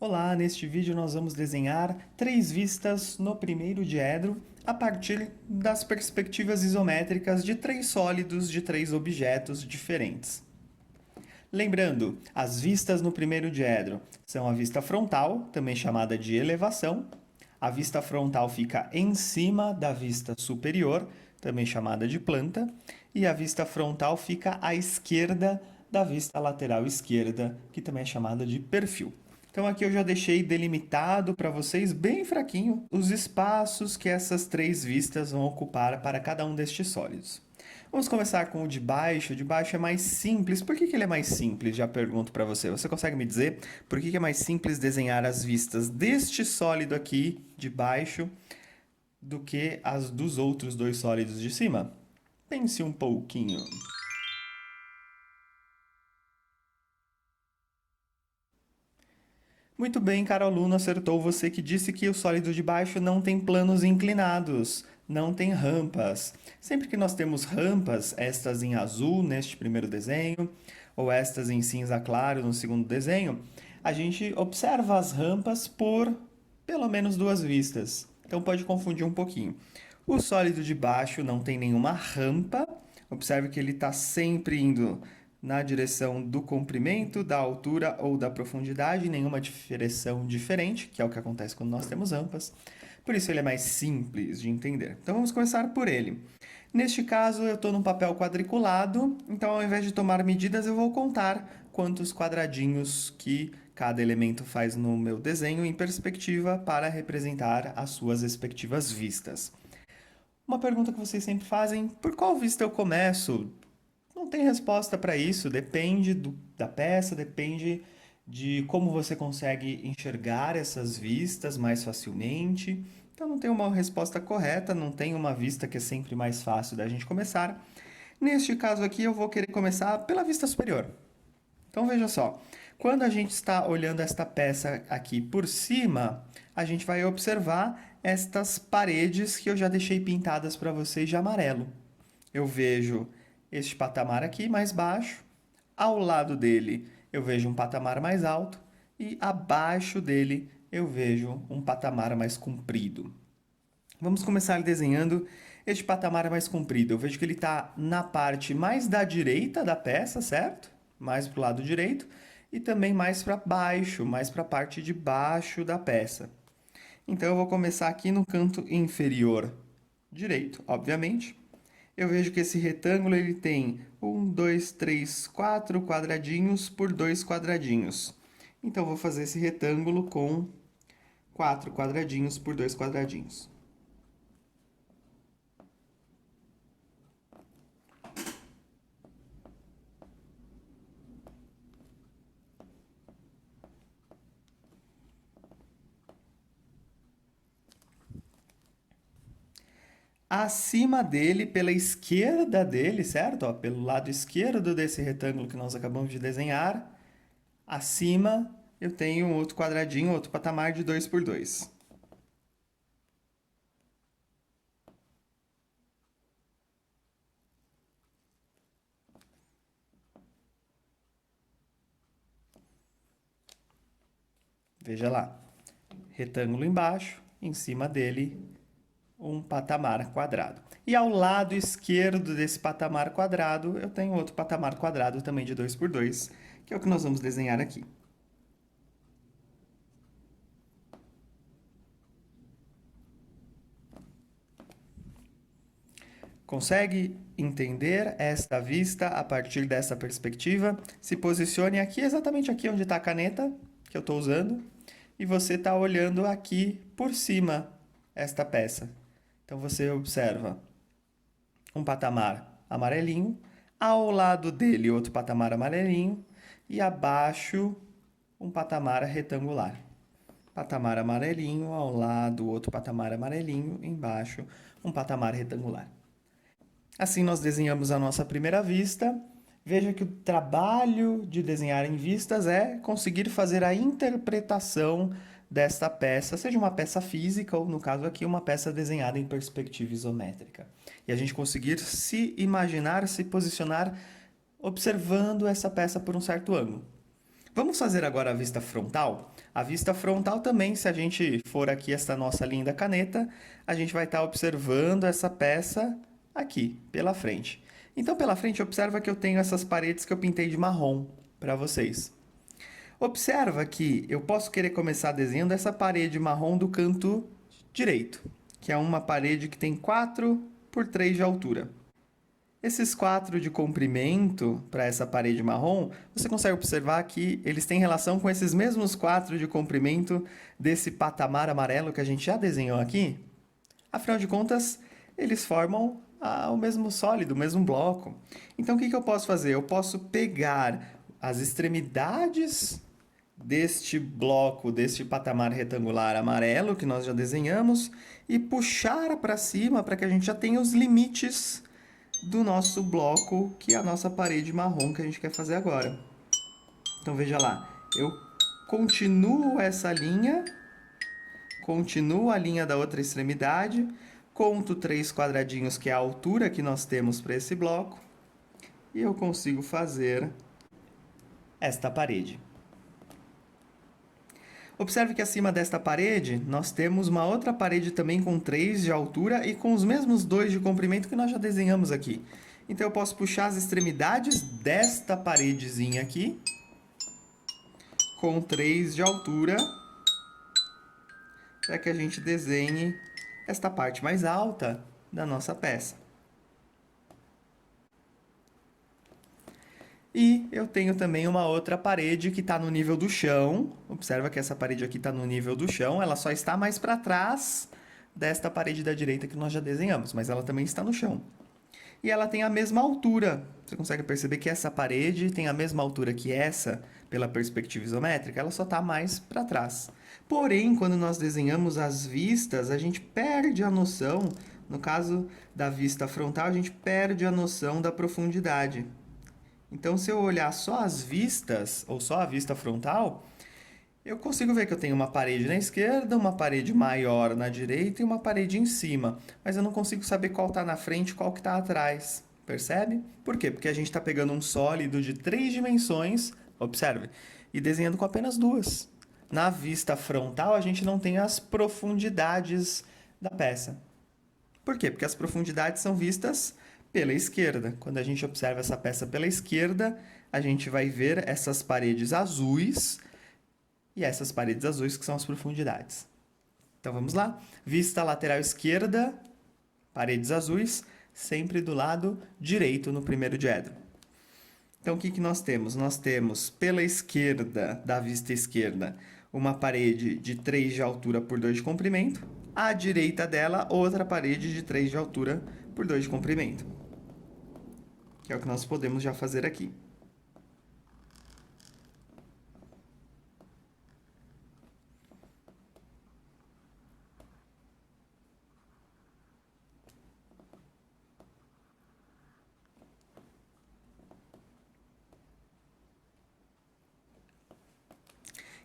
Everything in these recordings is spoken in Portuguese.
Olá, neste vídeo nós vamos desenhar três vistas no primeiro diedro a partir das perspectivas isométricas de três sólidos de três objetos diferentes. Lembrando, as vistas no primeiro diedro são a vista frontal, também chamada de elevação. A vista frontal fica em cima da vista superior, também chamada de planta, e a vista frontal fica à esquerda da vista lateral esquerda, que também é chamada de perfil. Então aqui eu já deixei delimitado para vocês bem fraquinho os espaços que essas três vistas vão ocupar para cada um destes sólidos. Vamos começar com o de baixo. O de baixo é mais simples. Por que ele é mais simples? Já pergunto para você. Você consegue me dizer por que é mais simples desenhar as vistas deste sólido aqui de baixo do que as dos outros dois sólidos de cima? Pense um pouquinho. Muito bem, caro aluno, acertou você que disse que o sólido de baixo não tem planos inclinados, não tem rampas. Sempre que nós temos rampas, estas em azul neste primeiro desenho, ou estas em cinza claro no segundo desenho, a gente observa as rampas por pelo menos duas vistas. Então pode confundir um pouquinho. O sólido de baixo não tem nenhuma rampa. Observe que ele está sempre indo na direção do comprimento, da altura ou da profundidade, nenhuma direção diferente, que é o que acontece quando nós temos rampas. Por isso ele é mais simples de entender. Então vamos começar por ele. Neste caso eu estou num papel quadriculado, então ao invés de tomar medidas eu vou contar quantos quadradinhos que cada elemento faz no meu desenho em perspectiva para representar as suas respectivas vistas. Uma pergunta que vocês sempre fazem: por qual vista eu começo? Não tem resposta para isso, depende da peça, depende de como você consegue enxergar essas vistas mais facilmente. Então não tem uma resposta correta, não tem uma vista que é sempre mais fácil da gente começar. Neste caso aqui eu vou querer começar pela vista superior. Então veja só, quando a gente está olhando esta peça aqui por cima, a gente vai observar estas paredes que eu já deixei pintadas para vocês de amarelo. Eu vejo este patamar aqui mais baixo, ao lado dele eu vejo um patamar mais alto e abaixo dele eu vejo um patamar mais comprido. Vamos começar desenhando este patamar mais comprido. Eu vejo que ele está na parte mais da direita da peça, certo? Mais para o lado direito e também mais para baixo, mais para a parte de baixo da peça. Então eu vou começar aqui no canto inferior direito, obviamente. Eu vejo que esse retângulo ele tem 1, 2, 3, 4 quadradinhos por 2 quadradinhos. Então, eu vou fazer esse retângulo com 4 quadradinhos por 2 quadradinhos. Acima dele, pela esquerda dele, certo? Ó, pelo lado esquerdo desse retângulo que nós acabamos de desenhar, acima eu tenho um outro quadradinho, outro patamar de 2 por 2. Veja lá, retângulo embaixo, em cima dele um patamar quadrado. E ao lado esquerdo desse patamar quadrado, eu tenho outro patamar quadrado também de 2 por 2, que é o que nós vamos desenhar aqui. Consegue entender esta vista a partir dessa perspectiva? Se posicione aqui, exatamente aqui onde está a caneta que eu estou usando, e você está olhando aqui por cima esta peça. Então você observa um patamar amarelinho, ao lado dele outro patamar amarelinho e abaixo um patamar retangular. Patamar amarelinho, ao lado outro patamar amarelinho, embaixo um patamar retangular. Assim nós desenhamos a nossa primeira vista. Veja que o trabalho de desenhar em vistas é conseguir fazer a interpretação desta peça, seja uma peça física ou, no caso aqui, uma peça desenhada em perspectiva isométrica. E a gente conseguir se imaginar, se posicionar observando essa peça por um certo ângulo. Vamos fazer agora a vista frontal? A vista frontal também, se a gente for aqui esta nossa linda caneta, a gente vai estar observando essa peça aqui, pela frente. Então, pela frente, observa que eu tenho essas paredes que eu pintei de marrom para vocês. Observa que eu posso querer começar desenhando essa parede marrom do canto direito, que é uma parede que tem 4 por 3 de altura. Esses 4 de comprimento para essa parede marrom, você consegue observar que eles têm relação com esses mesmos 4 de comprimento desse patamar amarelo que a gente já desenhou aqui? Afinal de contas, eles formam o mesmo sólido, o mesmo bloco. Então, o que eu posso fazer? Eu posso pegar as extremidades deste bloco, deste patamar retangular amarelo que nós já desenhamos e puxar para cima para que a gente já tenha os limites do nosso bloco, que é a nossa parede marrom que a gente quer fazer agora. Então veja lá, eu continuo essa linha, continuo a linha da outra extremidade, conto 3 quadradinhos, que é a altura que nós temos para esse bloco, e eu consigo fazer esta parede. Observe que acima desta parede, nós temos uma outra parede também com 3 de altura e com os mesmos 2 de comprimento que nós já desenhamos aqui. Então, eu posso puxar as extremidades desta paredezinha aqui, com 3 de altura, para que a gente desenhe esta parte mais alta da nossa peça. E eu tenho também uma outra parede que está no nível do chão. Observa que essa parede aqui está no nível do chão. Ela só está mais para trás desta parede da direita que nós já desenhamos, mas ela também está no chão. E ela tem a mesma altura. Você consegue perceber que essa parede tem a mesma altura que essa, pela perspectiva isométrica? Ela só está mais para trás. Porém, quando nós desenhamos as vistas, a gente perde a noção, no caso da vista frontal, a gente perde a noção da profundidade. Então, se eu olhar só as vistas, ou só a vista frontal, eu consigo ver que eu tenho uma parede na esquerda, uma parede maior na direita e uma parede em cima. Mas eu não consigo saber qual está na frente e qual que está atrás. Percebe? Por quê? Porque a gente está pegando um sólido de 3 dimensões, observe, e desenhando com apenas 2. Na vista frontal, a gente não tem as profundidades da peça. Por quê? Porque as profundidades são vistas pela esquerda. Quando a gente observa essa peça pela esquerda, a gente vai ver essas paredes azuis e essas paredes azuis que são as profundidades. Então vamos lá. Vista lateral esquerda, paredes azuis, sempre do lado direito no primeiro diedro. Então o que nós temos? Nós temos pela esquerda, da vista esquerda, uma parede de 3 de altura por 2 de comprimento. À direita dela, outra parede de 3 de altura por 2 de comprimento. Que é o que nós podemos já fazer aqui.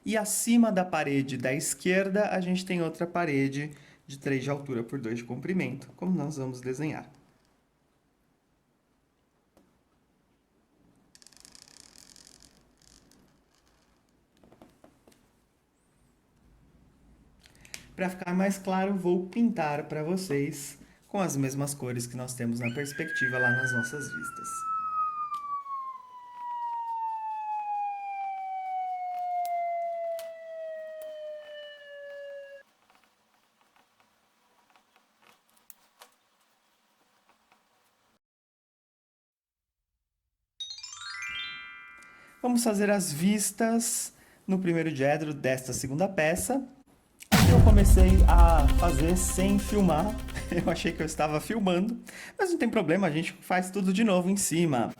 E acima da parede da esquerda, a gente tem outra parede de 3 de altura por 2 de comprimento, como nós vamos desenhar. Para ficar mais claro, vou pintar para vocês com as mesmas cores que nós temos na perspectiva lá nas nossas vistas. Vamos fazer as vistas no primeiro diedro desta segunda peça. Eu comecei a fazer sem filmar, eu achei que eu estava filmando, mas não tem problema, a gente faz tudo de novo em cima.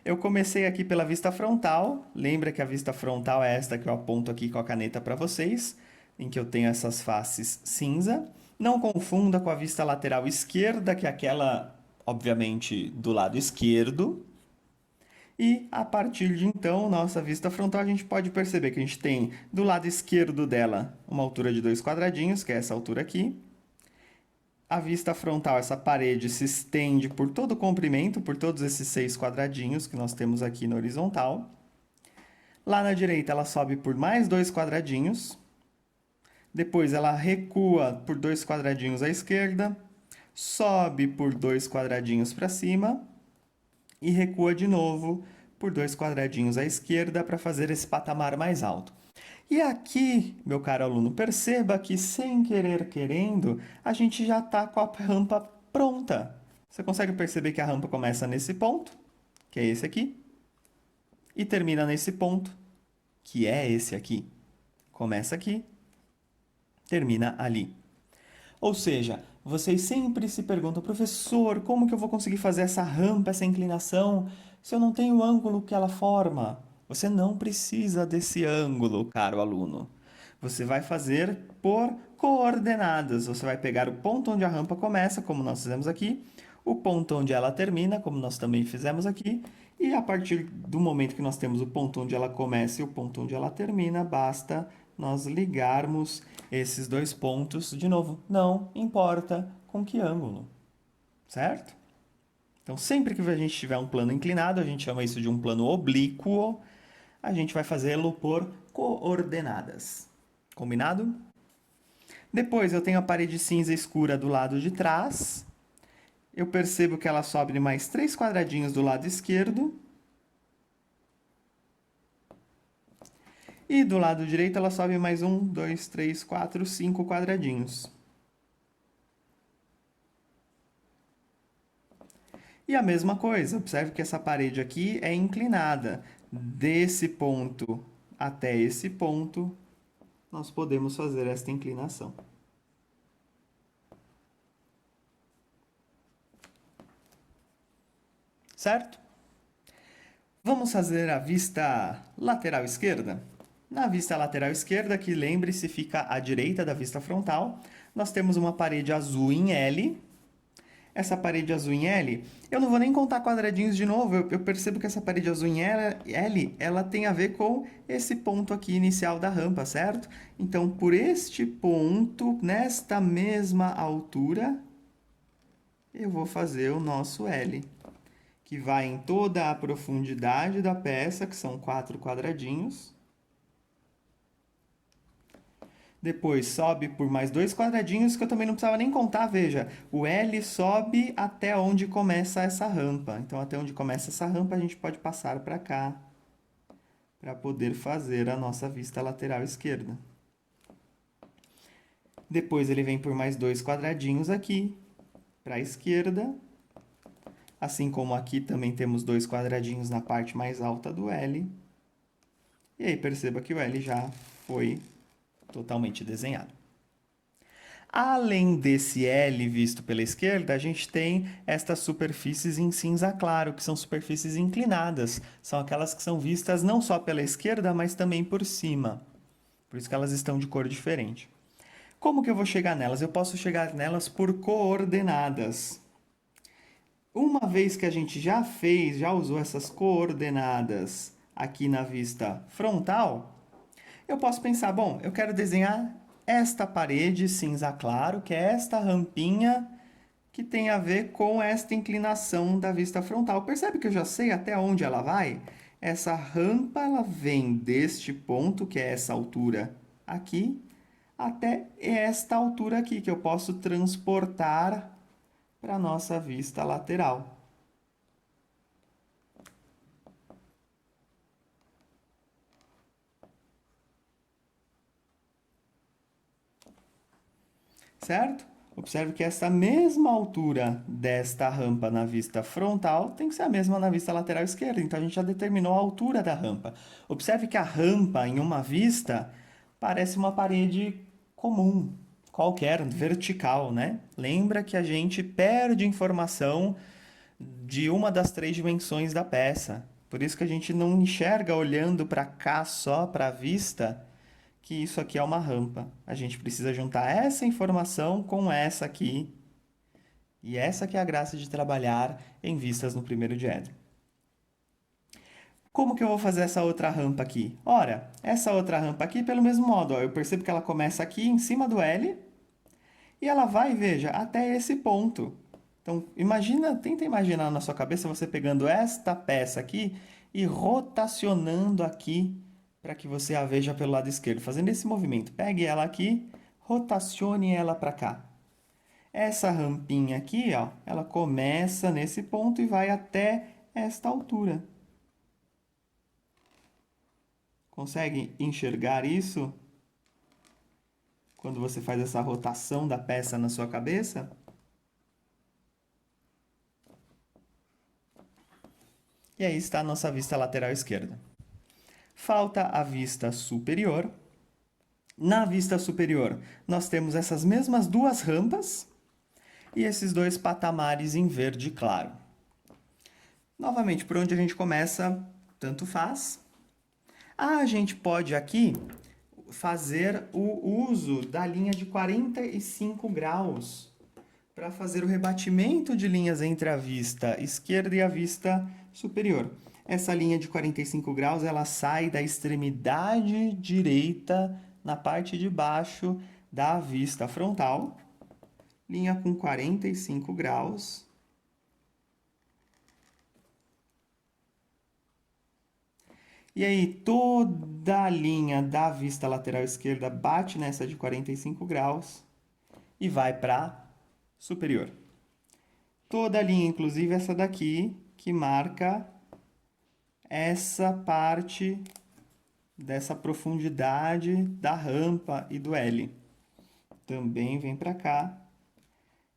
Eu comecei aqui pela vista frontal, lembra que a vista frontal é esta que eu aponto aqui com a caneta para vocês, em que eu tenho essas faces cinza. Não confunda com a vista lateral esquerda, que é aquela, obviamente, do lado esquerdo. E a partir de então, nossa vista frontal, a gente pode perceber que a gente tem do lado esquerdo dela uma altura de 2 quadradinhos, que é essa altura aqui. A vista frontal, essa parede se estende por todo o comprimento, por todos esses 6 quadradinhos que nós temos aqui na horizontal. Lá na direita, ela sobe por mais 2 quadradinhos. Depois, ela recua por 2 quadradinhos à esquerda. Sobe por 2 quadradinhos para cima. E recua de novo por 2 quadradinhos à esquerda para fazer esse patamar mais alto. E aqui, meu caro aluno, perceba que sem querer querendo, a gente já está com a rampa pronta. Você consegue perceber que a rampa começa nesse ponto, que é esse aqui, e termina nesse ponto, que é esse aqui. Começa aqui, termina ali. Ou seja, vocês sempre se perguntam, professor, como que eu vou conseguir fazer essa rampa, essa inclinação, se eu não tenho o ângulo que ela forma? Você não precisa desse ângulo, caro aluno. Você vai fazer por coordenadas. Você vai pegar o ponto onde a rampa começa, como nós fizemos aqui, o ponto onde ela termina, como nós também fizemos aqui, e a partir do momento que nós temos o ponto onde ela começa e o ponto onde ela termina, basta nós ligarmos esses dois pontos, de novo, não importa com que ângulo, certo? Então, sempre que a gente tiver um plano inclinado, a gente chama isso de um plano oblíquo, a gente vai fazê-lo por coordenadas. Combinado? Depois eu tenho a parede cinza escura do lado de trás. Eu percebo que ela sobe mais 3 quadradinhos do lado esquerdo. E do lado direito ela sobe mais 1, 2, 3, 4, 5 quadradinhos. E a mesma coisa, observe que essa parede aqui é inclinada. Desse ponto até esse ponto, nós podemos fazer esta inclinação. Certo? Vamos fazer a vista lateral esquerda? Na vista lateral esquerda, que lembre-se, fica à direita da vista frontal, nós temos uma parede azul em L. Essa parede azul em L, eu não vou nem contar quadradinhos de novo, eu percebo que essa parede azul em L, ela tem a ver com esse ponto aqui inicial da rampa, certo? Então, por este ponto, nesta mesma altura, eu vou fazer o nosso L, que vai em toda a profundidade da peça, que são 4 quadradinhos. Depois sobe por mais 2 quadradinhos, que eu também não precisava nem contar, veja. O L sobe até onde começa essa rampa. Então, até onde começa essa rampa, a gente pode passar para cá, para poder fazer a nossa vista lateral esquerda. Depois ele vem por mais 2 quadradinhos aqui, para a esquerda. Assim como aqui também temos 2 quadradinhos na parte mais alta do L. E aí perceba que o L já foi totalmente desenhado. Além desse L visto pela esquerda, a gente tem estas superfícies em cinza claro, que são superfícies inclinadas. São aquelas que são vistas não só pela esquerda, mas também por cima. Por isso que elas estão de cor diferente. Como que eu vou chegar nelas? Eu posso chegar nelas por coordenadas. Uma vez que a gente já usou essas coordenadas aqui na vista frontal, eu posso pensar, bom, eu quero desenhar esta parede cinza claro, que é esta rampinha que tem a ver com esta inclinação da vista frontal. Percebe que eu já sei até onde ela vai? Essa rampa ela vem deste ponto, que é essa altura aqui, até esta altura aqui, que eu posso transportar para a nossa vista lateral. Certo? Observe que essa mesma altura desta rampa na vista frontal tem que ser a mesma na vista lateral esquerda. Então, a gente já determinou a altura da rampa. Observe que a rampa, em uma vista, parece uma parede comum, qualquer, vertical, né? Lembra que a gente perde informação de uma das 3 dimensões da peça. Por isso que a gente não enxerga olhando para cá só, para a vista, que isso aqui é uma rampa. A gente precisa juntar essa informação com essa aqui. E essa que é a graça de trabalhar em vistas no primeiro diedro. Como que eu vou fazer essa outra rampa aqui? Ora, essa outra rampa aqui, pelo mesmo modo, ó, eu percebo que ela começa aqui em cima do L e ela vai, veja, até esse ponto. Então, tenta imaginar na sua cabeça você pegando esta peça aqui e rotacionando aqui para que você a veja pelo lado esquerdo, fazendo esse movimento. Pegue ela aqui, rotacione ela para cá. Essa rampinha aqui, ó, ela começa nesse ponto e vai até esta altura. Consegue enxergar isso? Quando você faz essa rotação da peça na sua cabeça? E aí está a nossa vista lateral esquerda. Falta a vista superior. Na vista superior, nós temos essas mesmas duas rampas e esses dois patamares em verde claro. Novamente, por onde a gente começa, tanto faz. A gente pode aqui fazer o uso da linha de 45 graus para fazer o rebatimento de linhas entre a vista esquerda e a vista superior. Essa linha de 45 graus, ela sai da extremidade direita na parte de baixo da vista frontal. Linha com 45 graus. E aí, toda a linha da vista lateral esquerda bate nessa de 45 graus e vai para superior. Toda a linha, inclusive essa daqui, que marca essa parte dessa profundidade da rampa e do L. Também vem para cá.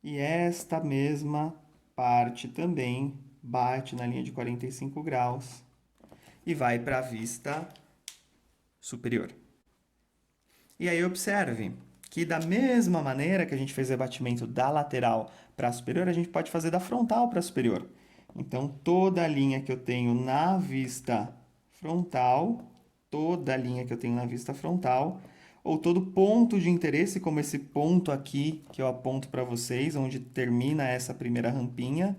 E esta mesma parte também bate na linha de 45 graus e vai para a vista superior. E aí observe que da mesma maneira que a gente fez o rebatimento da lateral para a superior, a gente pode fazer da frontal para a superior. Então, toda a linha que eu tenho na vista frontal, ou todo ponto de interesse, como esse ponto aqui que eu aponto para vocês, onde termina essa primeira rampinha,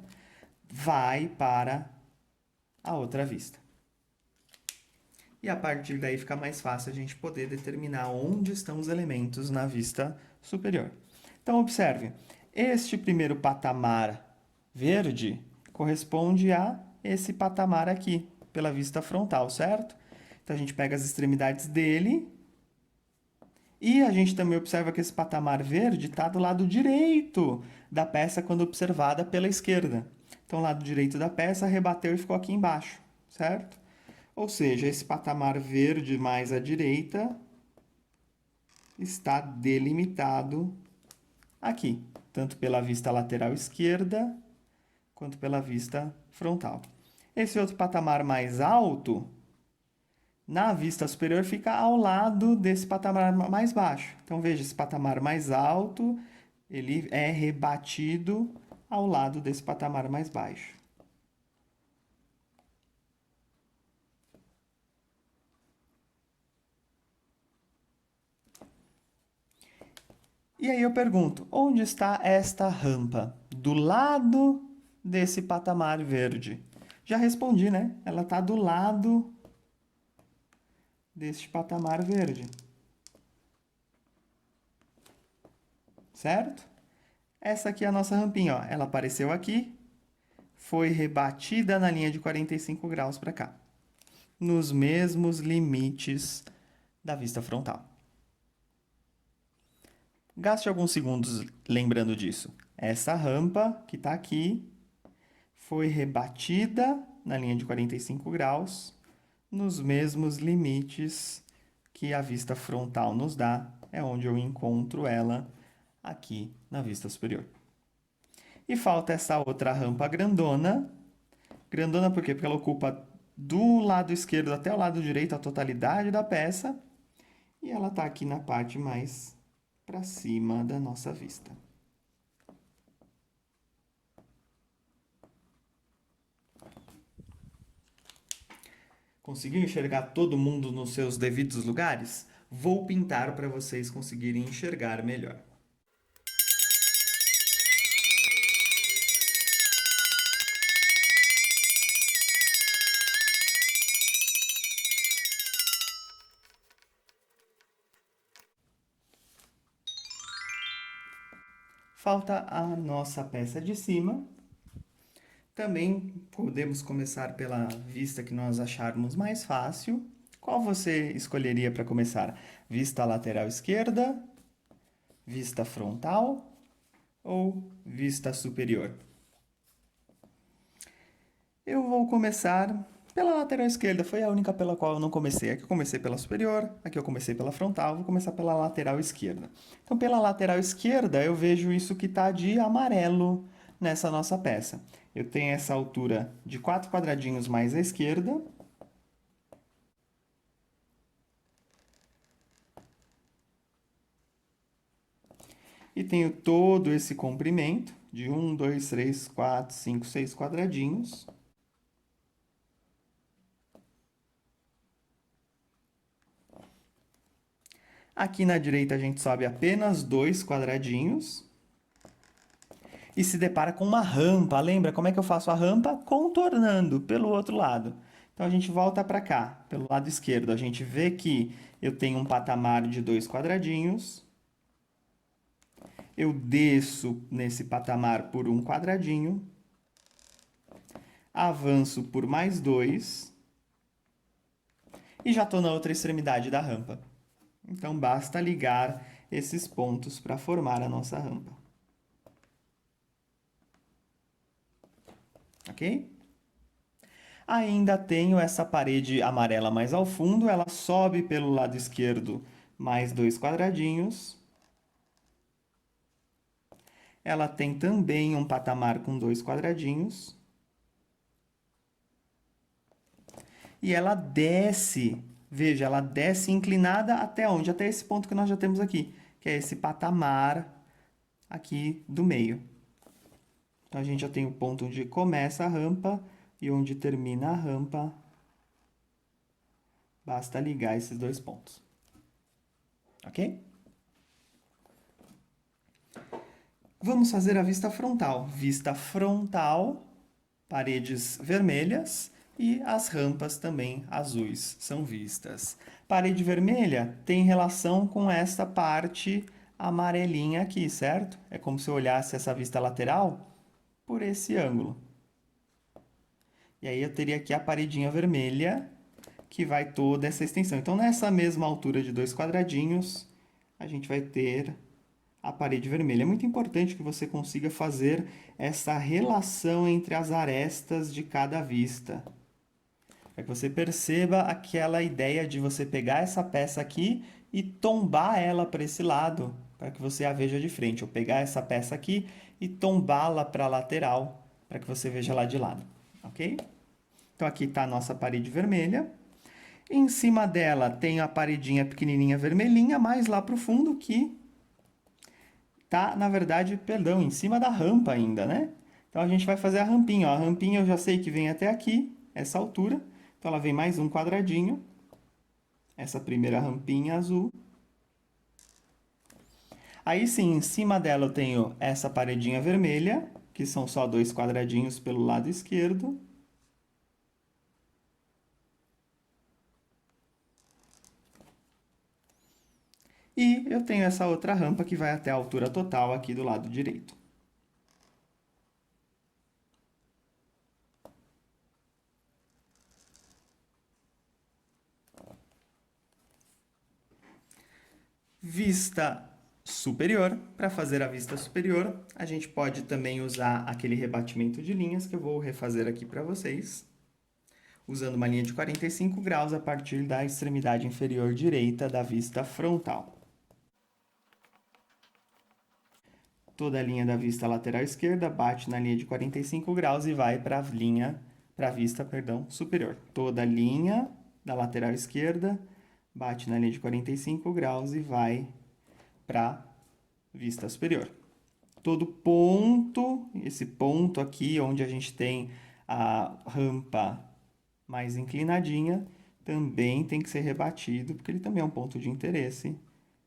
vai para a outra vista. E a partir daí fica mais fácil a gente poder determinar onde estão os elementos na vista superior. Então, observe, este primeiro patamar verde corresponde a esse patamar aqui, pela vista frontal, certo? Então, a gente pega as extremidades dele e a gente também observa que esse patamar verde está do lado direito da peça quando observada pela esquerda. Então, o lado direito da peça rebateu e ficou aqui embaixo, certo? Ou seja, esse patamar verde mais à direita está delimitado aqui, tanto pela vista lateral esquerda quanto pela vista frontal. Esse outro patamar mais alto, na vista superior, fica ao lado desse patamar mais baixo. Então, veja, esse patamar mais alto, ele é rebatido ao lado desse patamar mais baixo. E aí eu pergunto, onde está esta rampa? Do lado desse patamar verde. Já respondi, né? Ela está do lado deste patamar verde. Certo? Essa aqui é a nossa rampinha, ó. Ela apareceu aqui, foi rebatida na linha de 45 graus para cá. Nos mesmos limites da vista frontal. Gaste alguns segundos lembrando disso. Essa rampa que está aqui foi rebatida na linha de 45 graus, nos mesmos limites que a vista frontal nos dá, é onde eu encontro ela aqui na vista superior. E falta essa outra rampa grandona. Grandona por quê? Porque ela ocupa do lado esquerdo até o lado direito a totalidade da peça. E ela está aqui na parte mais para cima da nossa vista. Conseguiu enxergar todo mundo nos seus devidos lugares? Vou pintar para vocês conseguirem enxergar melhor. Falta a nossa peça de cima. Também podemos começar pela vista que nós acharmos mais fácil, Qual você escolheria para começar? Vista lateral esquerda, vista frontal ou vista superior? Eu vou começar pela lateral esquerda, foi a única pela qual eu não comecei. Aqui eu comecei pela superior, aqui eu comecei pela frontal, vou começar pela lateral esquerda. Então, pela lateral esquerda, eu vejo isso que está de amarelo nessa nossa peça. Eu tenho essa altura de 4 quadradinhos mais à esquerda. E tenho todo esse comprimento de 1, 2, 3, 4, 5, 6 quadradinhos. Aqui na direita a gente sobe apenas 2 quadradinhos. E se depara com uma rampa. Lembra como é que eu faço a rampa? Contornando pelo outro lado. Então a gente volta para cá, pelo lado esquerdo. A gente vê que eu tenho um patamar de 2 quadradinhos. Eu desço nesse patamar por um quadradinho. Avanço por mais 2. E já estou na outra extremidade da rampa. Então basta ligar esses pontos para formar a nossa rampa. Ok? Ainda tenho essa parede amarela mais ao fundo, ela sobe pelo lado esquerdo mais 2 quadradinhos. Ela tem também um patamar com 2 quadradinhos. E ela desce, veja, ela desce inclinada até onde? Até esse ponto que nós já temos aqui, que é esse patamar aqui do meio. Então, a gente já tem o ponto onde começa a rampa e onde termina a rampa. Basta ligar esses 2 pontos. Ok? Vamos fazer a vista frontal. Vista frontal, paredes vermelhas e as rampas também azuis são vistas. Parede vermelha tem relação com esta parte amarelinha aqui, certo? É como se eu olhasse essa vista lateral por esse ângulo. E aí eu teria aqui a paredinha vermelha, que vai toda essa extensão. Então, nessa mesma altura de 2 quadradinhos, a gente vai ter a parede vermelha. É muito importante que você consiga fazer essa relação entre as arestas de cada vista. Para que você perceba aquela ideia de você pegar essa peça aqui e tombar ela para esse lado, para que você a veja de frente. Ou pegar essa peça aqui e tombá-la para a lateral, para que você veja lá de lado. Ok? Então, aqui está a nossa parede vermelha. Em cima dela tem a paredinha pequenininha vermelhinha, mais lá para o fundo que tá, na verdade, perdão, em cima da rampa ainda, né? Então, a gente vai fazer a rampinha. Ó. A rampinha eu já sei que vem até aqui, essa altura. Então, ela vem mais um quadradinho. Essa primeira rampinha azul. Aí sim, em cima dela eu tenho essa paredinha vermelha, que são só 2 quadradinhos pelo lado esquerdo. E eu tenho essa outra rampa que vai até a altura total aqui do lado direito. Vista superior. Para fazer a vista superior, a gente pode também usar aquele rebatimento de linhas que eu vou refazer aqui para vocês, usando uma linha de 45 graus a partir da extremidade inferior direita da vista frontal. Toda a linha da vista lateral esquerda bate na linha de 45 graus e vai para a vista, superior. Toda a linha da lateral esquerda bate na linha de 45 graus e vai para a vista superior. Todo ponto, esse ponto aqui onde a gente tem a rampa mais inclinadinha, também tem que ser rebatido, porque ele também é um ponto de interesse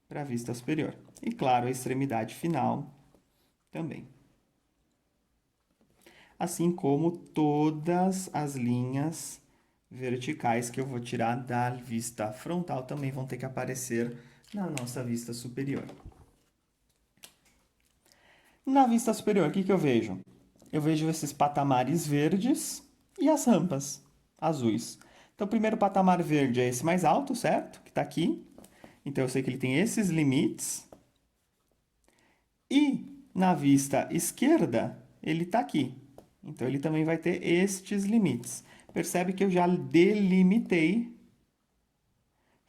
para a vista superior. E claro, a extremidade final também. Assim como todas as linhas verticais que eu vou tirar da vista frontal também vão ter que aparecer na nossa vista superior. Na vista superior, o que eu vejo? Eu vejo esses patamares verdes e as rampas azuis. Então, o primeiro patamar verde é esse mais alto, certo? Que está aqui. Então, eu sei que ele tem esses limites. E na vista esquerda, ele está aqui. Então, ele também vai ter estes limites. Percebe que eu já delimitei,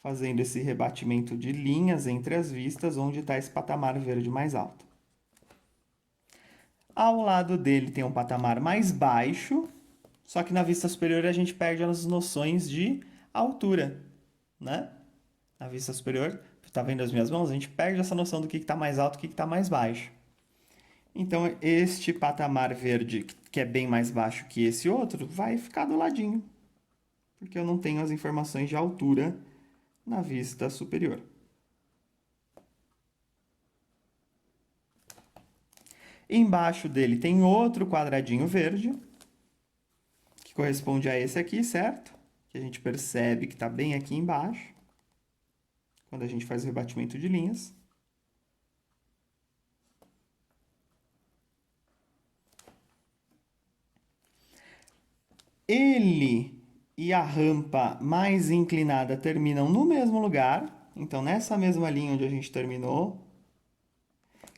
fazendo esse rebatimento de linhas entre as vistas, onde está esse patamar verde mais alto. Ao lado dele tem um patamar mais baixo, só que na vista superior a gente perde as noções de altura, né? Na vista superior, tá vendo as minhas mãos? A gente perde essa noção do que está mais alto e o que está mais baixo. Então, este patamar verde, que é bem mais baixo que esse outro, vai ficar do ladinho, porque eu não tenho as informações de altura na vista superior. Embaixo dele tem outro quadradinho verde, que corresponde a esse aqui, certo? Que a gente percebe que está bem aqui embaixo, quando a gente faz o rebatimento de linhas. Ele e a rampa mais inclinada terminam no mesmo lugar. Então, nessa mesma linha onde a gente terminou,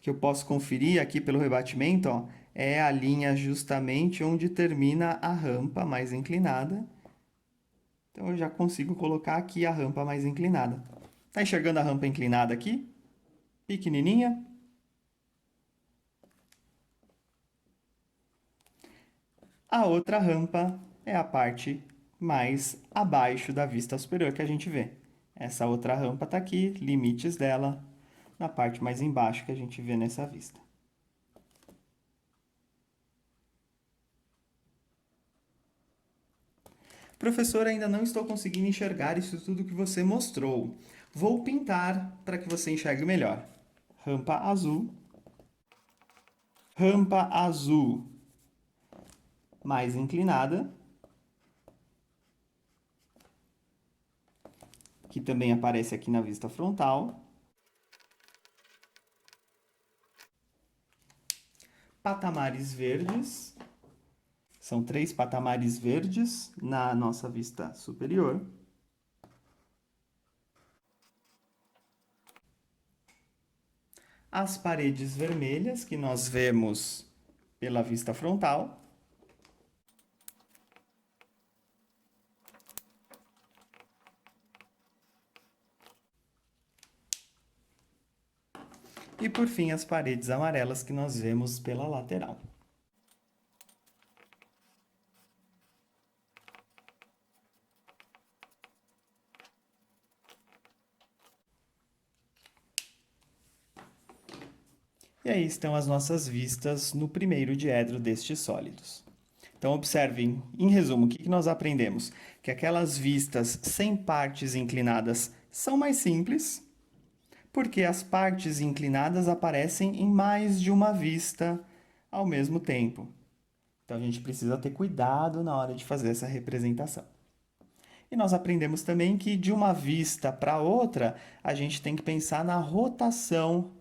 que eu posso conferir aqui pelo rebatimento, ó, é a linha justamente onde termina a rampa mais inclinada. Então, eu já consigo colocar aqui a rampa mais inclinada. Tá enxergando a rampa inclinada aqui? Pequenininha. A outra rampa é a parte mais abaixo da vista superior que a gente vê. Essa outra rampa está aqui, limites dela, na parte mais embaixo que a gente vê nessa vista. Professor, ainda não estou conseguindo enxergar isso tudo que você mostrou. Vou pintar para que você enxergue melhor. Rampa azul. Rampa azul mais inclinada, que também aparece aqui na vista frontal. Patamares verdes. São 3 patamares verdes na nossa vista superior. As paredes vermelhas, que nós vemos pela vista frontal. E, por fim, as paredes amarelas, que nós vemos pela lateral. E aí estão as nossas vistas no primeiro diedro destes sólidos. Então, observem, em resumo, o que nós aprendemos? Que aquelas vistas sem partes inclinadas são mais simples, porque as partes inclinadas aparecem em mais de uma vista ao mesmo tempo. Então, a gente precisa ter cuidado na hora de fazer essa representação. E nós aprendemos também que de uma vista para outra, a gente tem que pensar na rotação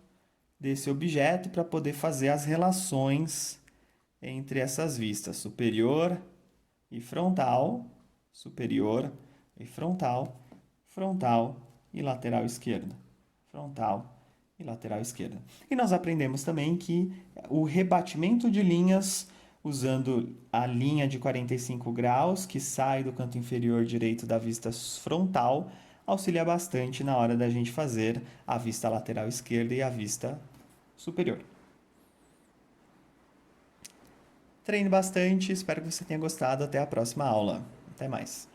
desse objeto para poder fazer as relações entre essas vistas, superior e frontal, superior e frontal, frontal e lateral esquerda, frontal e lateral esquerda. E nós aprendemos também que o rebatimento de linhas usando a linha de 45 graus que sai do canto inferior direito da vista frontal auxilia bastante na hora da gente fazer a vista lateral esquerda e a vista superior. Treine bastante, espero que você tenha gostado. Até a próxima aula. Até mais.